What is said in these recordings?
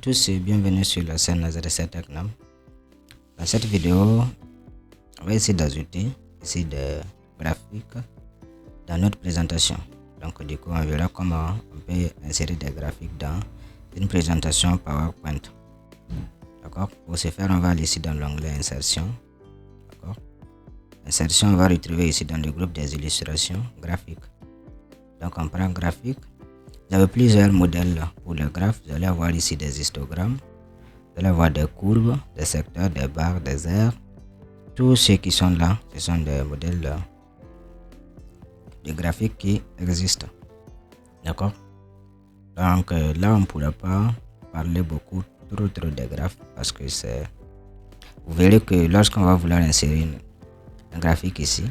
tous et bienvenue sur la chaîne Nazareth Technam. Dans cette vidéo, on va essayer d'ajouter ici des graphiques dans notre présentation. Donc du coup, on verra comment on peut insérer des graphiques dans une présentation PowerPoint. D'accord. Pour ce faire, on va aller ici dans l'onglet Insertion. D'accord. Insertion, on va retrouver ici dans le groupe des illustrations graphiques. Donc on prend graphique. Vous avez plusieurs modèles pour le graphe. Vous allez avoir ici des histogrammes. Vous allez avoir des courbes, des secteurs, des barres, des aires. Tous ceux qui sont là, ce sont des modèles de graphiques qui existent. D'accord. Donc là, on ne pourra pas parler beaucoup trop de graphes parce que c'est... Vous verrez que lorsqu'on va vouloir insérer un graphique ici,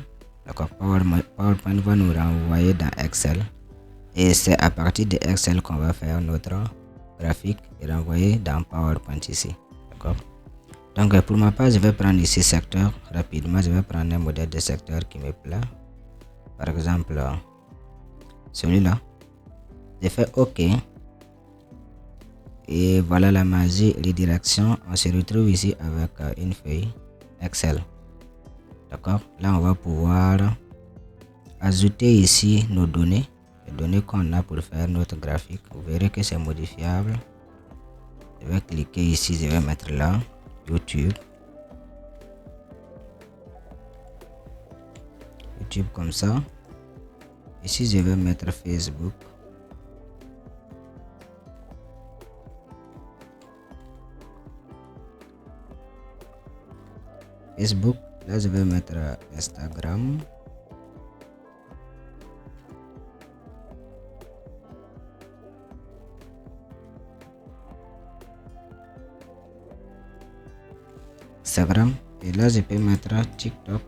d'accord, PowerPoint va nous renvoyer dans Excel. Et c'est à partir de Excel qu'on va faire notre graphique et renvoyer dans PowerPoint ici. D'accord. Donc pour ma part, je vais prendre ici secteur rapidement. Je vais prendre un modèle de secteur qui me plaît. Par exemple, celui-là. Je fais OK. Et voilà la magie et les directions. On se retrouve ici avec une feuille Excel. D'accord. Là, on va pouvoir ajouter ici nos données. Les données qu'on a pour faire notre graphique. Vous verrez que c'est modifiable. Je vais cliquer ici, je vais mettre là YouTube comme ça. Ici je vais mettre Facebook. Là je vais mettre Instagram. Et là je peux mettre TikTok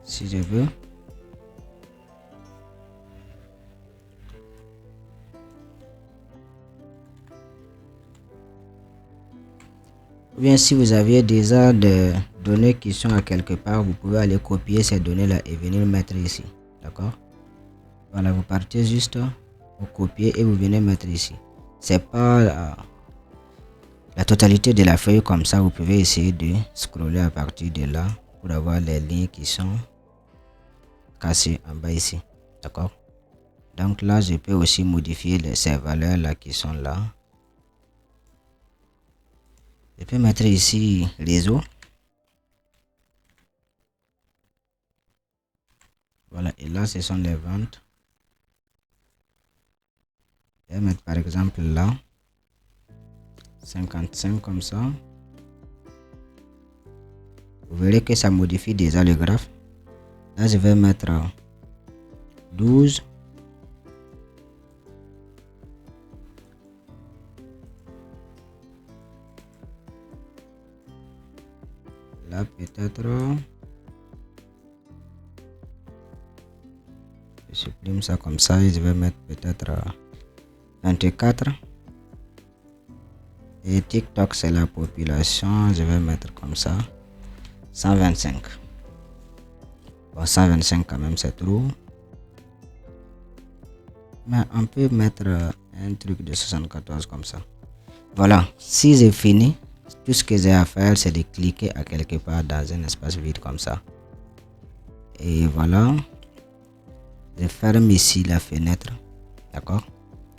si je veux. Ou bien si vous aviez déjà des données qui sont à quelque part, vous pouvez aller copier ces données là et venir mettre ici. D'accord. Voilà, vous partez juste, vous copiez et vous venez mettre ici. C'est pas la totalité de la feuille comme ça. Vous pouvez essayer de scroller à partir de là pour avoir les lignes qui sont cassées en bas ici. D'accord. Donc là je peux aussi modifier ces valeurs là qui sont là. Je peux mettre ici réseau. Voilà, et là ce sont les ventes. Je vais mettre par exemple là 55 comme ça. Vous verrez que ça modifie déjà le graphe. Là je vais mettre 12. Là peut-être je supprime ça comme ça et je vais mettre peut-être 24. Et TikTok c'est la population, je vais mettre comme ça 125. Bon, 125 quand même c'est trop, mais on peut mettre un truc de 74 comme ça. Voilà, si j'ai fini, tout ce que j'ai à faire c'est de cliquer à quelque part dans un espace vide comme ça. Et voilà, je ferme ici la fenêtre. D'accord.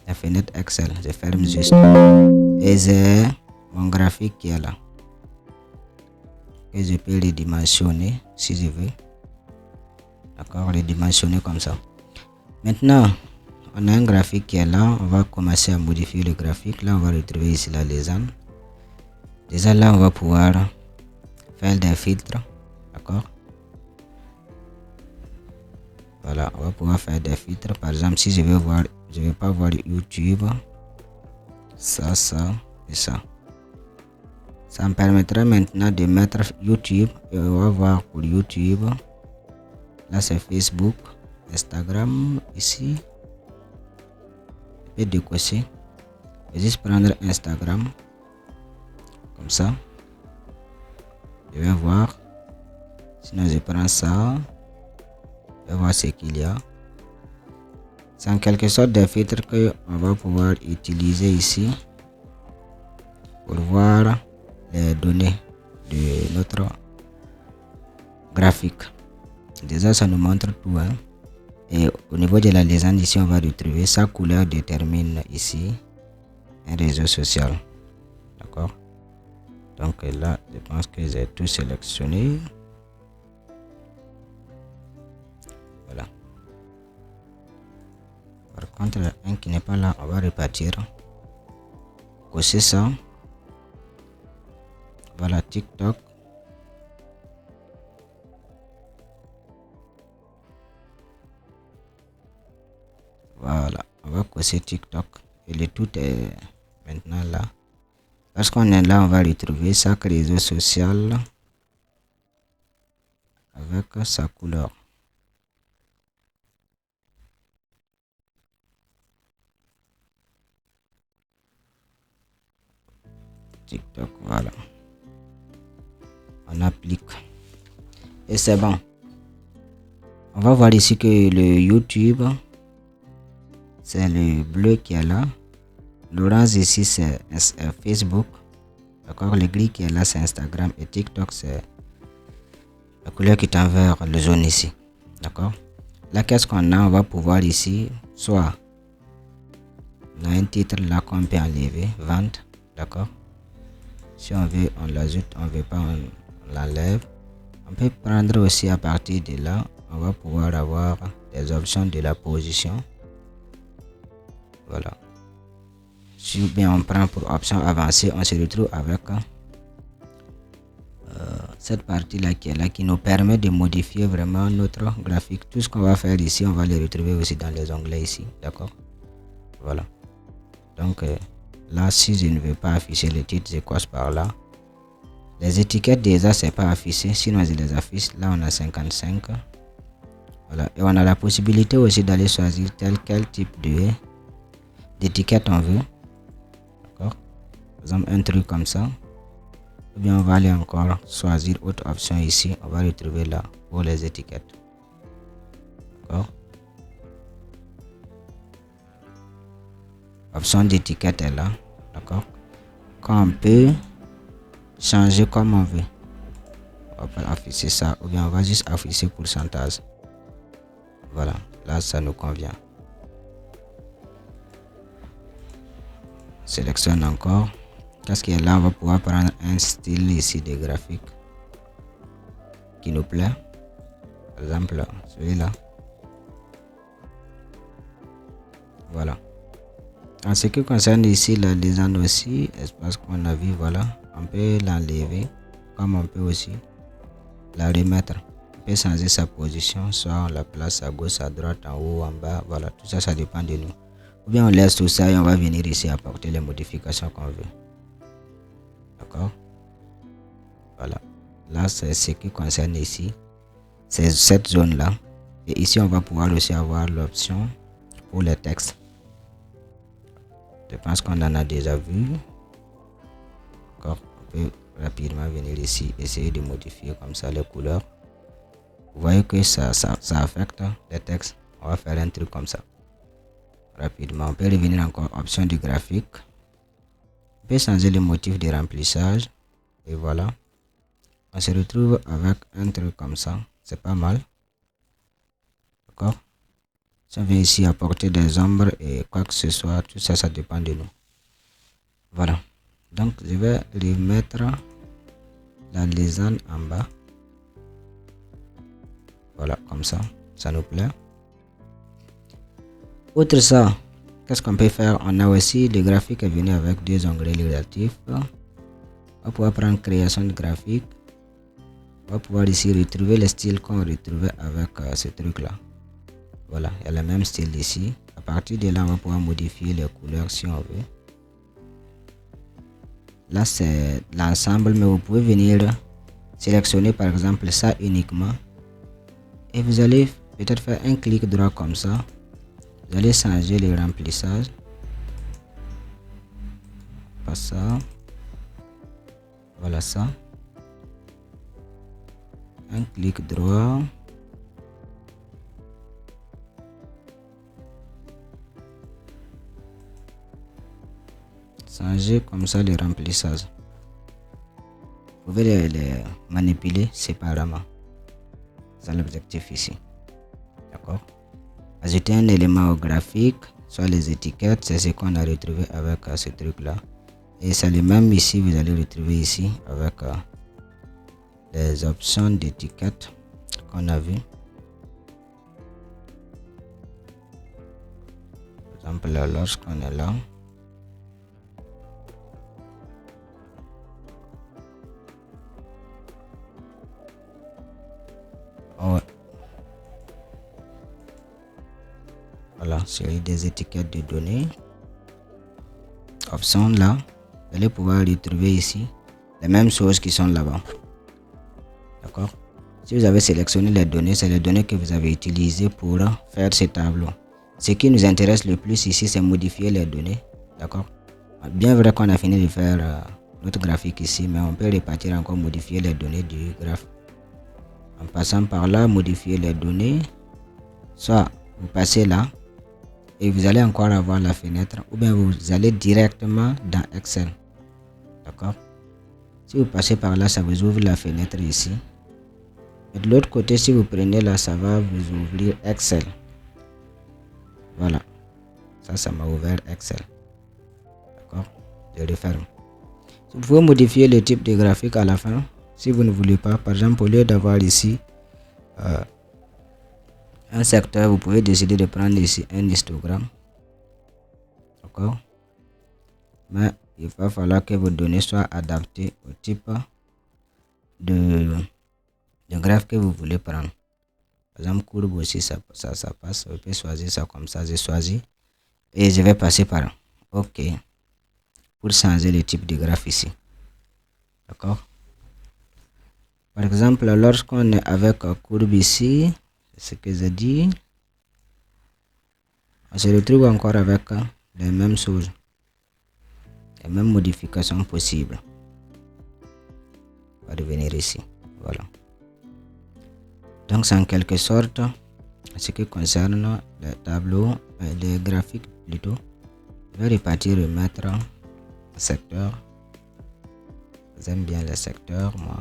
La fenêtre Excel, je ferme juste et j'ai mon graphique qui est là et je peux les dimensionner si je veux. D'accord, les dimensionner comme ça. Maintenant on a un graphique qui est là. On va commencer à modifier le graphique. Là on va retrouver ici la légende. Déjà là on va pouvoir faire des filtres. D'accord. Voilà, on va pouvoir faire des filtres. Par exemple, si je veux voir, je ne veux pas voir YouTube, ça et ça. Ça me permettra maintenant de mettre YouTube et on va voir pour YouTube. Là c'est Facebook, Instagram ici. Je peux décocher. Je vais juste prendre Instagram comme ça. Je vais voir. Sinon je prends ça. Je vais voir ce qu'il y a. C'est en quelque sorte des filtres que on va pouvoir utiliser ici. pour voir les données de notre graphique. Déjà, ça nous montre tout, hein. Et au niveau de la légende, ici, on va retrouver sa couleur détermine ici un réseau social. D'accord? Donc là, je pense que j'ai tout sélectionné. Voilà. Par contre, un qui n'est pas là, on va repartir. Cocher ça. Voilà, TikTok. Voilà, on va cocher TikTok. Et le tout est maintenant là. Lorsqu'on est là, on va retrouver chaque réseau social avec sa couleur. TikTok, voilà. On applique. Et c'est bon. On va voir ici que le YouTube, c'est le bleu qui est là. L'orange ici, c'est Facebook. D'accord, le gris qui est là, c'est Instagram. Et TikTok, c'est la couleur qui tend vers le jaune ici. D'accord. Là, qu'est-ce qu'on a? On va pouvoir ici, soit on a un titre là qu'on peut enlever, vente. D'accord. Si on veut, on l'ajoute. On veut pas, on l'enlève. On peut prendre aussi à partir de là, on va pouvoir avoir des options de la position. Voilà. Si bien on prend pour option avancée, on se retrouve avec cette partie là qui nous permet de modifier vraiment notre graphique. Tout ce qu'on va faire ici, on va le retrouver aussi dans les onglets ici. D'accord. Voilà. Donc là, si je ne veux pas afficher le titre, je coche par là. Les étiquettes déjà, c'est pas affiché, sinon je les affiche. Là, on a 55. Voilà. Et on a la possibilité aussi d'aller choisir quel type d'étiquette on veut. D'accord. Par exemple, un truc comme ça. Ou bien on va aller encore choisir autre option ici. On va retrouver là pour les étiquettes. D'accord. Option d'étiquette est là. D'accord. Quand on peut changer comme on veut. On peut afficher ça. Ou bien on va juste afficher pourcentage. Voilà. Là, ça nous convient. Sélectionne encore. Qu'est-ce qui est là? On va pouvoir prendre un style ici de graphique qui nous plaît. Par exemple, celui-là. Voilà. En ce qui concerne ici la légende aussi, espace qu'on a vu, voilà. On peut l'enlever comme on peut aussi la remettre. On peut changer sa position, soit on la place à gauche, à droite, en haut, en bas. Voilà, tout ça, ça dépend de nous. Ou bien on laisse tout ça et on va venir ici apporter les modifications qu'on veut. D'accord. Voilà. Là, c'est ce qui concerne ici. C'est cette zone-là. Et ici, on va pouvoir aussi avoir l'option pour les textes. Je pense qu'on en a déjà vu. D'accord. On peut rapidement venir ici, essayer de modifier comme ça les couleurs. Vous voyez que ça affecte les textes. On va faire un truc comme ça. Rapidement, on peut revenir encore option du graphique. On peut changer le motif de remplissage. Et voilà. On se retrouve avec un truc comme ça. C'est pas mal. D'accord. Si on veut ici apporter des ombres et quoi que ce soit, tout ça, ça dépend de nous. Voilà. Donc, je vais remettre la légende en bas. Voilà, comme ça. Ça nous plaît. Outre ça, qu'est-ce qu'on peut faire? On a aussi le graphique est venu avec deux onglets relatifs. On va pouvoir prendre création de graphique. On va pouvoir ici retrouver le style qu'on retrouvait avec ce truc là. Voilà, il y a le même style ici. À partir de là, on va pouvoir modifier les couleurs si on veut. Là, c'est l'ensemble, mais vous pouvez venir sélectionner par exemple ça uniquement. Et vous allez peut-être faire un clic droit comme ça. Vous allez changer le remplissage. Pas ça. Voilà ça. Un clic droit. changer comme ça le remplissage. Vous pouvez les manipuler séparément. C'est l'objectif ici. D'accord. Ajouter un élément au graphique, soit les étiquettes, c'est ce qu'on a retrouvé avec ce truc là. Et c'est le même ici, vous allez retrouver ici avec les options d'étiquettes qu'on a vu. Par exemple, lorsqu'on est là, ouais. Voilà, série des étiquettes de données. Option là, vous allez pouvoir retrouver ici les mêmes choses qui sont là-bas. D'accord. Si vous avez sélectionné les données, c'est les données que vous avez utilisées pour faire ce tableau. Ce qui nous intéresse le plus ici, c'est modifier les données. D'accord. Bien vrai qu'on a fini de faire notre graphique ici, mais on peut repartir encore modifier les données du graphe. En passant par là, modifier les données. Soit vous passez là et vous allez encore avoir la fenêtre, ou bien vous allez directement dans Excel. D'accord. Si vous passez par là, ça vous ouvre la fenêtre ici. Et de l'autre côté, si vous prenez là, ça va vous ouvrir Excel. Voilà. Ça m'a ouvert Excel. D'accord. Je referme. Vous pouvez modifier le type de graphique à la fin. Si vous ne voulez pas, par exemple, au lieu d'avoir ici un secteur, vous pouvez décider de prendre ici un histogramme. D'accord. Mais il va falloir que vos données soient adaptées au type de graphe que vous voulez prendre. Par exemple, courbe aussi, ça passe. Vous pouvez choisir ça comme ça. J'ai choisi. Et je vais passer par OK pour changer le type de graphe ici. D'accord. Par exemple, lorsqu'on est avec courbe ici, c'est ce que j'ai dit, on se retrouve encore avec les mêmes choses, les mêmes modifications possibles. On va revenir ici. Voilà. Donc, c'est en quelque sorte ce qui concerne les tableaux, les graphiques plutôt. Je vais repartir remettre secteur. J'aime bien les secteurs, moi.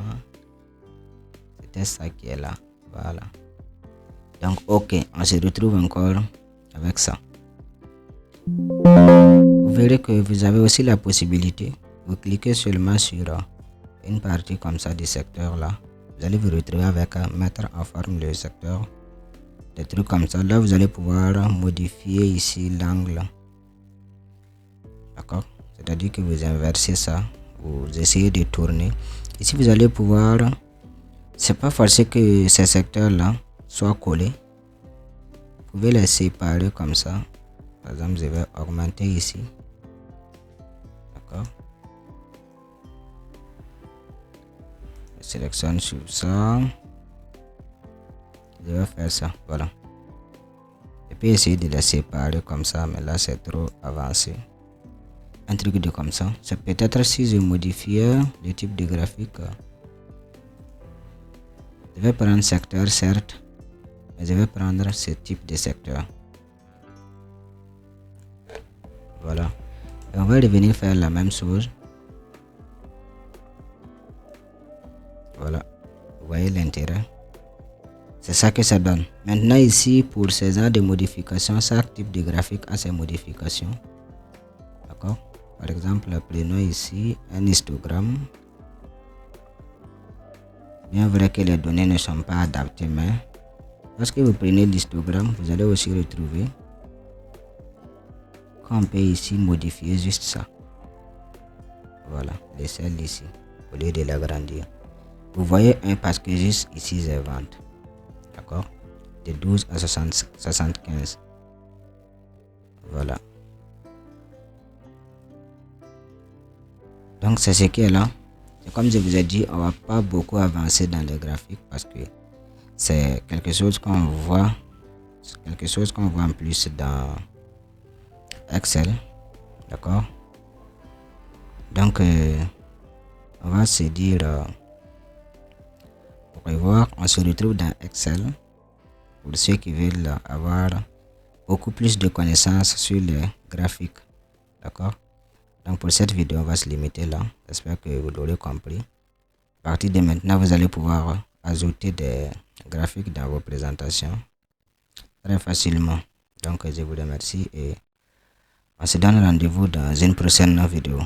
C'était ça qui est là. Voilà. Donc, OK, on se retrouve encore avec ça. Vous verrez que vous avez aussi la possibilité. Vous cliquez seulement sur une partie comme ça du secteur là. Vous allez vous retrouver avec mettre en forme le secteur. Des trucs comme ça. Là, vous allez pouvoir modifier ici l'angle. D'accord. C'est-à-dire que vous inversez ça. Vous essayez de tourner. Ici, vous allez pouvoir. C'est pas forcé que ces secteurs là soient collés. Vous pouvez les séparer comme ça. Par exemple, je vais augmenter ici. D'accord. Je sélectionne sur ça. Je vais faire ça. Voilà. Et puis essayer de les séparer comme ça. Mais là, c'est trop avancé. Un truc de comme ça. C'est peut-être si je modifie le type de graphique. Je vais prendre secteur, certes. Mais je vais prendre ce type de secteur. Voilà. Et on va revenir faire la même chose. Voilà. Vous voyez l'intérêt. C'est ça que ça donne. Maintenant ici, pour ces genres de modifications, chaque type de graphique a ses modifications. D'accord. Par exemple, prenons ici un histogramme. Bien vrai que les données ne sont pas adaptées, mais lorsque vous prenez l'histogramme, vous allez aussi retrouver qu'on peut ici modifier juste ça. Voilà, les celles ici, au lieu de l'agrandir. Vous voyez un parce que juste ici, j'ai vente. D'accord. De 12 à 75. Voilà. Donc, c'est ce qui est là. Et comme je vous ai dit, on va pas beaucoup avancer dans le graphique parce que c'est quelque chose qu'on voit. C'est quelque chose qu'on voit en plus dans Excel. D'accord. Donc, on va se dire pour revoir, on se retrouve dans Excel pour ceux qui veulent avoir beaucoup plus de connaissances sur les graphiques. D'accord. Donc pour cette vidéo, on va se limiter là. J'espère que vous l'aurez compris. À partir de maintenant, vous allez pouvoir ajouter des graphiques dans vos présentations très facilement. Donc je vous remercie et on se donne rendez-vous dans une prochaine vidéo.